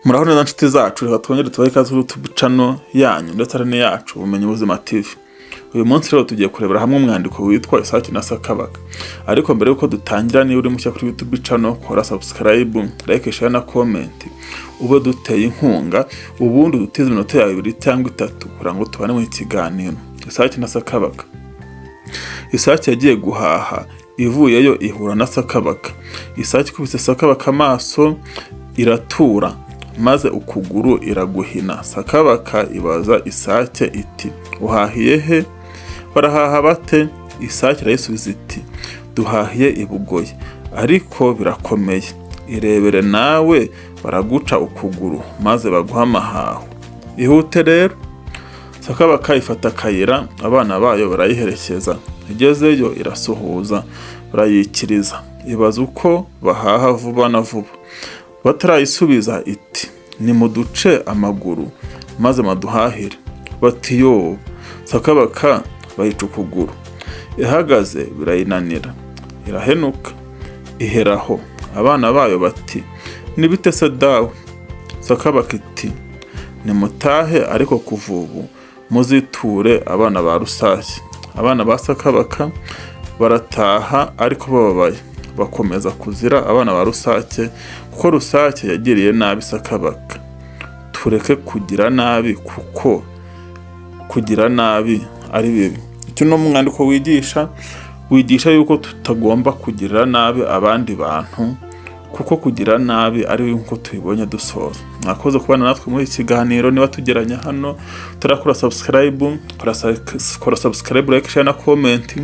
Muraho neza nshuti zacu, reka twongere tubahe ikaze kuri YouTube channel yanyu ndetse ari yacu ubumenyi buzimaTV. Uyu munsi rero tugiye kurebera hamwe umwandiko witwa Isake na Sakabaka. Ariko mbere yuko dutangira, niba uri mushya kuri YouTube channel, kora subscribe, like, share na comment. Ube duteye inkunga, ubundi dutize iminota yawe 2 cyangwa 3 kugira ngo tubane mu kiganiro. Isake na Sakabaka. Isake yagiye guhaha, ivuyeyo ihura na Sakabaka. Isake kubise Sakabaka amaso, iratura, maze ukuguru iraguhina. Sakabaka ibaza Isake iti, uhahiye he? Barahaha bate? Isake irayisubiza iti, duhahiye i Bugoyi, ariko birakomeye. Irebere nawe baraguca ukuguru, maze baguha amahaho. Ihute rero. Sakabaka ifata akayira, abana bayo barayiherekeza. Igezeyo irasuhuza, barayikiriza. Ibaza uko bahaha vuba na vuba. Batarayisubiza iti, ni muduce amaguru maze maduhahire. Bati yo. Sakabaka bayica ukuguru. Ihagaze birayinanira, irahenuka, iheraho. Abana bayo bati, nibite se dawe? Sakabaka iti, nimutahe ariko kuvubu muziture abana ba Rusake. Abana ba Sakabaka barataha ariko bababaye, bakomeza kuzira abana ba Rusake kuko Rusake yagiriye nabi Sakabaka. Tureke kugira nabi kuko kugira nabi ari bibi. Icyo no mwandiko wigisha yuko tutagomba kugirira nabi abandi bantu kuko kugira nabi ari bibi, nkuko tubibonye dusoza. Mwakoze kubana natwe muri kiganiro. Niba tugeranya hano turakora subscribe, kora subscribe, like, share na comment,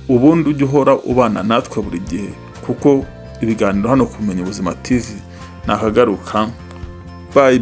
ubundi ujye uhora ubana natwe buri gihe kuko ibiganiro hano kumenya ubuzima TV nakagaruka. Bye.